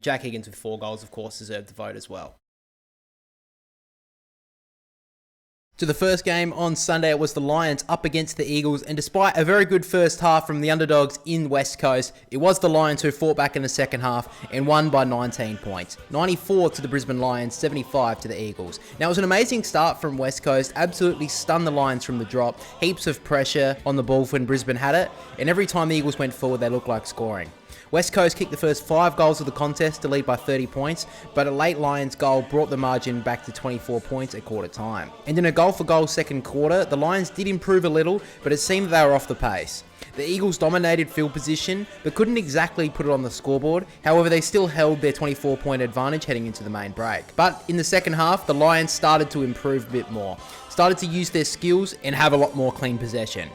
Jack Higgins with 4 goals, of course, deserved the vote as well. To the first game on Sunday, it was the Lions up against the Eagles, and despite a very good first half from the underdogs in West Coast, it was the Lions who fought back in the second half and won by 19 points. 94 to the Brisbane Lions, 75 to the Eagles. Now, it was an amazing start from West Coast, absolutely stunned the Lions from the drop, heaps of pressure on the ball when Brisbane had it, and every time the Eagles went forward, they looked like scoring. West Coast kicked the first 5 goals of the contest to lead by 30 points, but a late Lions goal brought the margin back to 24 points at quarter time. And in a goal-for-goal second quarter, the Lions did improve a little, but it seemed that they were off the pace. The Eagles dominated field position, but couldn't exactly put it on the scoreboard. However, they still held their 24-point advantage heading into the main break. But in the second half, the Lions started to improve a bit more, started to use their skills and have a lot more clean possession.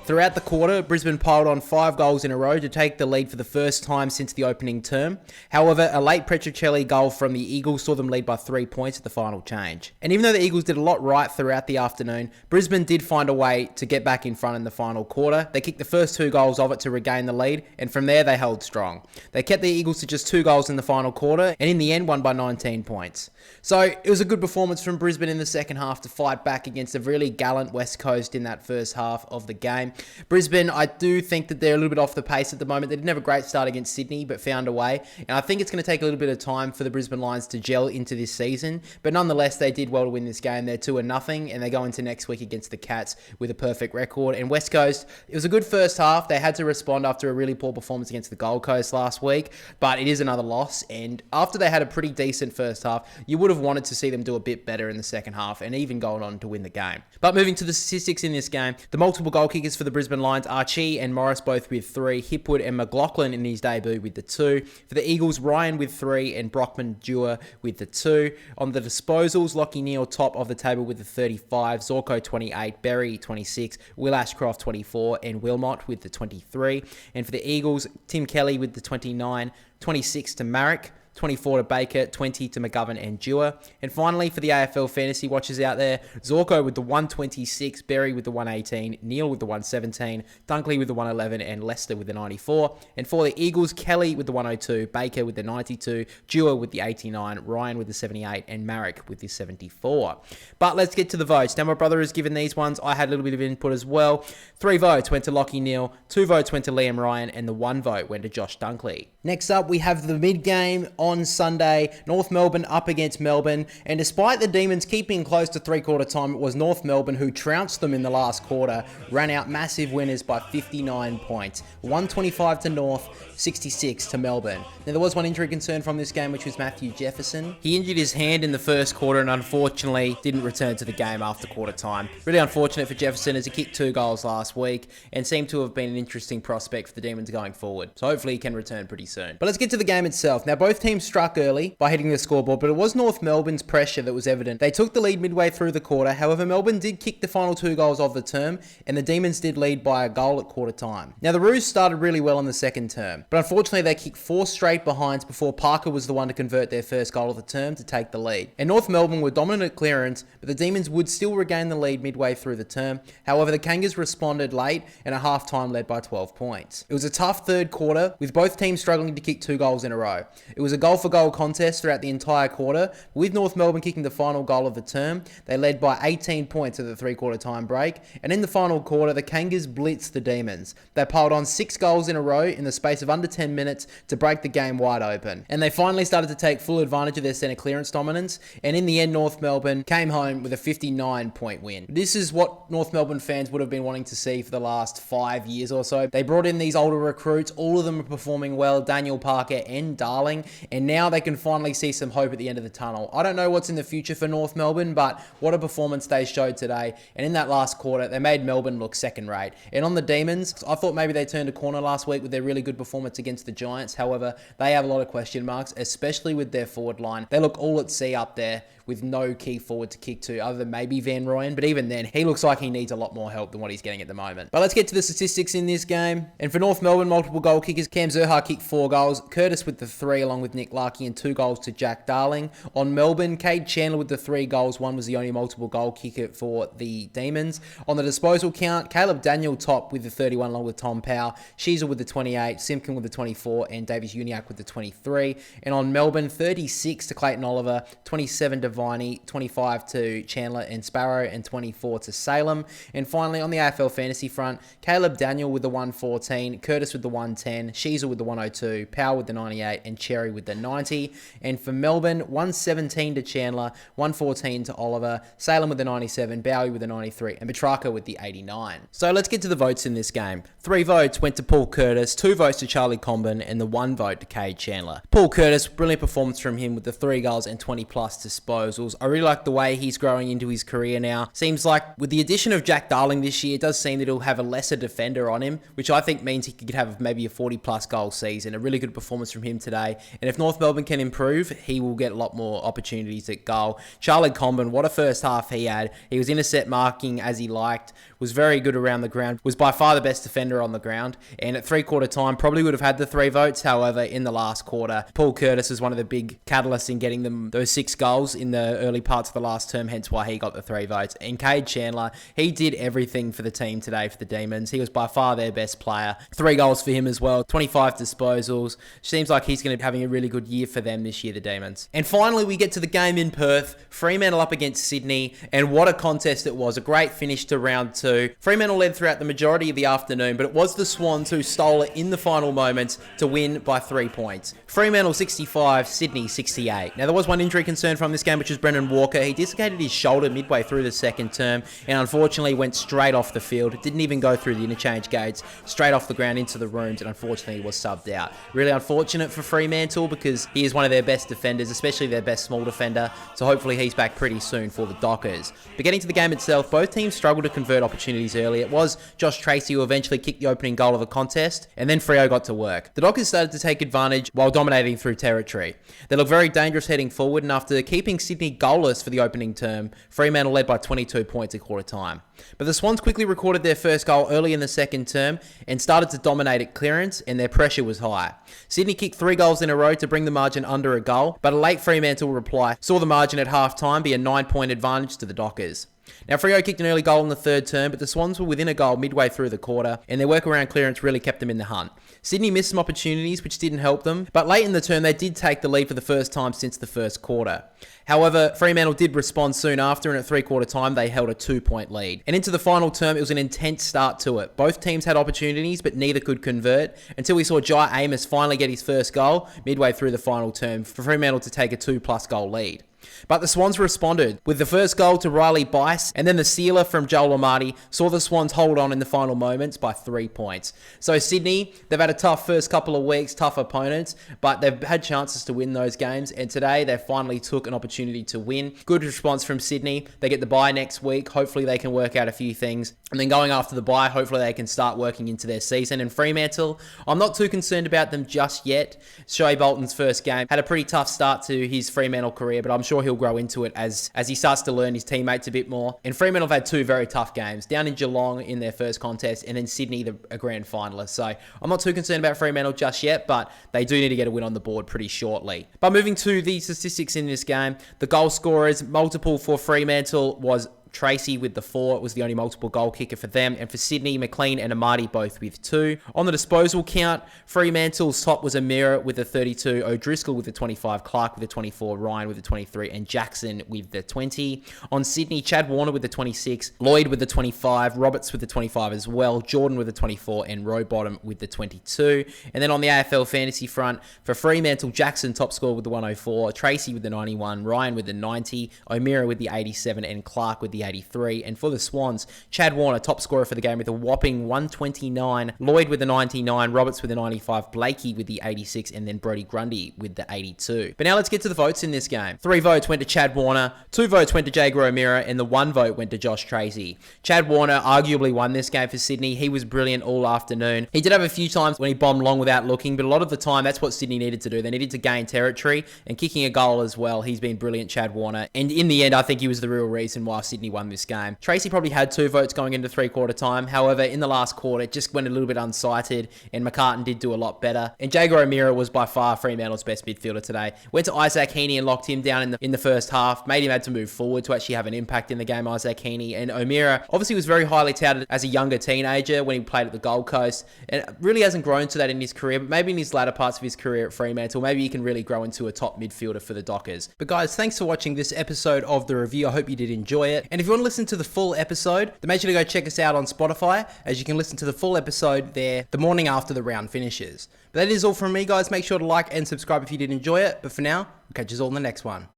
Throughout the quarter, Brisbane piled on 5 goals in a row to take the lead for the first time since the opening term. However, a late Petruccelli goal from the Eagles saw them lead by 3 points at the final change. And even though the Eagles did a lot right throughout the afternoon, Brisbane did find a way to get back in front in the final quarter. They kicked the first 2 goals of it to regain the lead, and from there they held strong. They kept the Eagles to just 2 goals in the final quarter, and in the end won by 19 points. So it was a good performance from Brisbane in the second half to fight back against a really gallant West Coast in that first half of the game. Brisbane, I do think that they're a little bit off the pace at the moment. They didn't have a great start against Sydney, but found a way. And I think it's going to take a little bit of time for the Brisbane Lions to gel into this season. But nonetheless, they did well to win this game. They're 2-0, and they go into next week against the Cats with a perfect record. And West Coast, it was a good first half. They had to respond after a really poor performance against the Gold Coast last week, but it is another loss. And after they had a pretty decent first half, you would have wanted to see them do a bit better in the second half and even going on to win the game. But moving to the statistics in this game, the multiple goal kickers for the Brisbane Lions, Archie and Morris both with 3, Hipwood and McLaughlin in his debut with the 2. For the Eagles, Ryan with 3 and Brockman Dewar with the 2. On the disposals, Lachie Neale top of the table with the 35, Zorko 28, Berry 26, Will Ashcroft 24 and Wilmot with the 23. And for the Eagles, Tim Kelly with the 29, 26 to Marek, 24 to Baker, 20 to McGovern and Dewar. And finally, for the AFL fantasy watchers out there, Zorko with the 126, Berry with the 118, Neale with the 117, Dunkley with the 111, and Lester with the 94. And for the Eagles, Kelly with the 102, Baker with the 92, Dewar with the 89, Ryan with the 78, and Marek with the 74. But let's get to the votes. Now, my brother has given these ones. I had a little bit of input as well. 3 votes went to Lachie Neale, 2 votes went to Liam Ryan, and the 1 vote went to Josh Dunkley. Next up, we have the mid-game on Sunday, North Melbourne up against Melbourne, and despite the Demons keeping close to three-quarter time, it was North Melbourne who trounced them in the last quarter, ran out massive winners by 59 points, 125 to North, 66 to Melbourne. Now, there was one injury concern from this game, which was Matthew Jefferson. He injured his hand in the first quarter and unfortunately didn't return to the game after quarter time. Really unfortunate for Jefferson as he kicked 2 goals last week and seemed to have been an interesting prospect for the Demons going forward. So hopefully he can return pretty soon. But let's get to the game itself. Now, both teams struck early by hitting the scoreboard, but it was North Melbourne's pressure that was evident. They took the lead midway through the quarter. However, Melbourne did kick the final 2 goals of the term, and the Demons did lead by a goal at quarter time. Now, the Roos started really well in the second term, but unfortunately they kicked 4 straight behinds before Parker was the one to convert their first goal of the term to take the lead. And North Melbourne were dominant at clearance, but the Demons would still regain the lead midway through the term. However, the Kangas responded late and at halftime led by 12 points. It was a tough third quarter, with both teams struggling to kick 2 goals in a row. It was a goal-for-goal contest throughout the entire quarter, with North Melbourne kicking the final goal of the term. They led by 18 points at the three-quarter time break, and in the final quarter, the Kangas blitzed the Demons. They piled on 6 goals in a row in the space of under 10 minutes to break the game wide open. And they finally started to take full advantage of their centre clearance dominance, and in the end, North Melbourne came home with a 59-point win. This is what North Melbourne fans would have been wanting to see for the last 5 years or so. They brought in these older recruits, all of them are performing well, Daniel Parker and Darling, and now they can finally see some hope at the end of the tunnel. I don't know what's in the future for North Melbourne, but what a performance they showed today. And in that last quarter, they made Melbourne look second rate. And on the Demons, I thought maybe they turned a corner last week with their really good performance against the Giants. However, they have a lot of question marks, especially with their forward line. They look all at sea up there with no key forward to kick to other than maybe Van Rooyen, but even then, he looks like he needs a lot more help than what he's getting at the moment. But let's get to the statistics in this game. And for North Melbourne, multiple goal kickers, Cam Zurhaar kicked 4 goals, Curtis with the 3 along with Nick Nick Larky and 2 goals to Jack Darling. On Melbourne, Cade Chandler with the 3 goals. One was the only multiple goal kicker for the Demons. On the disposal count, Caleb Daniel top with the 31 along with Tom Powell. Sheezel with the 28, Simpkin with the 24, and Davies Uniacke with the 23. And on Melbourne, 36 to Clayton Oliver, 27 to Viney, 25 to Chandler and Sparrow, and 24 to Salem. And finally, on the AFL fantasy front, Caleb Daniel with the 114, Curtis with the 110, Sheezel with the 102, Powell with the 98, and Cherry with the 90. And for Melbourne, 117 to Chandler, 114 to Oliver, Salem with the 97, Bowie with the 93, and Petrarca with the 89. So let's get to the votes in this game. 3 votes went to Paul Curtis, 2 votes to Charlie Comben, and the 1 vote to Cade Chandler. Paul Curtis, brilliant performance from him with the 3 goals and 20 plus disposals. I really like the way he's growing into his career now. Seems like with the addition of Jack Darling this year, it does seem that he'll have a lesser defender on him, which I think means he could have maybe a 40 plus goal season. A really good performance from him today. And if North Melbourne can improve, he will get a lot more opportunities at goal. Charlie Comben, what a first half he had. He was intercept marking as he liked, was very good around the ground, was by far the best defender on the ground, and at 3/4 time probably would have had the 3 votes. However, in the last quarter, Paul Curtis is one of the big catalysts in getting them those 6 goals in the early parts of the last term, hence why he got the 3 votes. And Cade Chandler, he did everything for the team today for the Demons. He was by far their best player. 3 goals for him as well, 25 disposals. Seems like he's going to be having a really good year for them this year, the Demons. And finally, we get to the game in Perth. Fremantle up against Sydney, and what a contest it was. A great finish to round 2. Fremantle led throughout the majority of the afternoon, but it was the Swans who stole it in the final moments to win by 3 points. Fremantle 65, Sydney 68. Now, there was one injury concern from this game, which was Brendan Walker. He dislocated his shoulder midway through the second term, and unfortunately went straight off the field. Didn't even go through the interchange gates, straight off the ground into the rooms, and unfortunately was subbed out. Really unfortunate for Fremantle because he is one of their best defenders, especially their best small defender, so hopefully he's back pretty soon for the Dockers. But getting to the game itself, both teams struggled to convert opportunities early. It was Josh Tracy who eventually kicked the opening goal of the contest, and then Freo got to work. The Dockers started to take advantage while dominating through territory. They looked very dangerous heading forward, and after keeping Sydney goalless for the opening term, Fremantle led by 22 points at quarter time. But the Swans quickly recorded their first goal early in the second term and started to dominate at clearance, and their pressure was high. Sydney kicked 3 goals in a row to bring the margin under a goal, but a late Fremantle reply saw the margin at half-time be a 9-point advantage to the Dockers. Now, Freo kicked an early goal in the third term, but the Swans were within a goal midway through the quarter, and their work around clearance really kept them in the hunt. Sydney missed some opportunities, which didn't help them, but late in the term, they did take the lead for the first time since the first quarter. However, Fremantle did respond soon after, and at 3/4 time, they held a 2-point lead. And into the final term, it was an intense start to it. Both teams had opportunities, but neither could convert, until we saw Jai Amos finally get his first goal midway through the final term for Fremantle to take a 2+ goal lead. But the Swans responded with the first goal to Riley Bice, and then the sealer from Joel Amati saw the Swans hold on in the final moments by 3 points. So Sydney, they've had a tough first couple of weeks, tough opponents, but they've had chances to win those games, and today they finally took an opportunity to win. Good response from Sydney. They get the bye next week. Hopefully they can work out a few things, and then going after the bye, hopefully they can start working into their season. And Fremantle, I'm not too concerned about them just yet. Shea Bolton's first game had a pretty tough start to his Fremantle career, but I'm sure he'll grow into it as he starts to learn his teammates a bit more. And Fremantle have had 2 very tough games, down in Geelong in their first contest, and then Sydney, a grand finalist. So I'm not too concerned about Fremantle just yet, but they do need to get a win on the board pretty shortly. But moving to the statistics in this game, the goal scorers, multiple for Fremantle was Tracy with the 4. It was the only multiple goal kicker for them. And for Sydney, McLean and Amati both with 2. On the disposal count, Fremantle's top was Amira with the 32, O'Driscoll with the 25, Clark with the 24, Ryan with the 23, and Jackson with the 20. On Sydney, Chad Warner with the 26, Lloyd with the 25, Roberts with the 25 as well, Jordan with the 24, and Rowbottom with the 22. And then on the AFL fantasy front, for Fremantle, Jackson top scorer with the 104, Tracy with the 91, Ryan with the 90, O'Meara with the 87, and Clark with the 83. And for the Swans, Chad Warner, top scorer for the game with a whopping 129, Lloyd with the 99, Roberts with the 95, Blakey with the 86, and then Brodie Grundy with the 82. But now let's get to the votes in this game. 3 votes went to Chad Warner, 2 votes went to Jaeger O'Meara, and the 1 vote went to Josh Tracy. Chad Warner arguably won this game for Sydney. He was brilliant all afternoon. He did have a few times when he bombed long without looking, but a lot of the time that's what Sydney needed to do. They needed to gain territory, and kicking a goal as well. He's been brilliant, Chad Warner. And in the end, I think he was the real reason why Sydney won this game. Tracy probably had 2 votes going into 3/4 time. However, in the last quarter, it just went a little bit unsighted, and McCartan did do a lot better. And Jaeger O'Meara was by far Fremantle's best midfielder today. Went to Isaac Heaney and locked him down in the first half, made him have to move forward to actually have an impact in the game, Isaac Heaney. And O'Meara obviously was very highly touted as a younger teenager when he played at the Gold Coast, and really hasn't grown to that in his career, but maybe in his latter parts of his career at Fremantle, maybe he can really grow into a top midfielder for the Dockers. But guys, thanks for watching this episode of the review. I hope you did enjoy it. And if you want to listen to the full episode, then make sure to go check us out on Spotify, as you can listen to the full episode there the morning after the round finishes. But that is all from me, guys. Make sure to like and subscribe if you did enjoy it. But for now, we'll catch you all in the next one.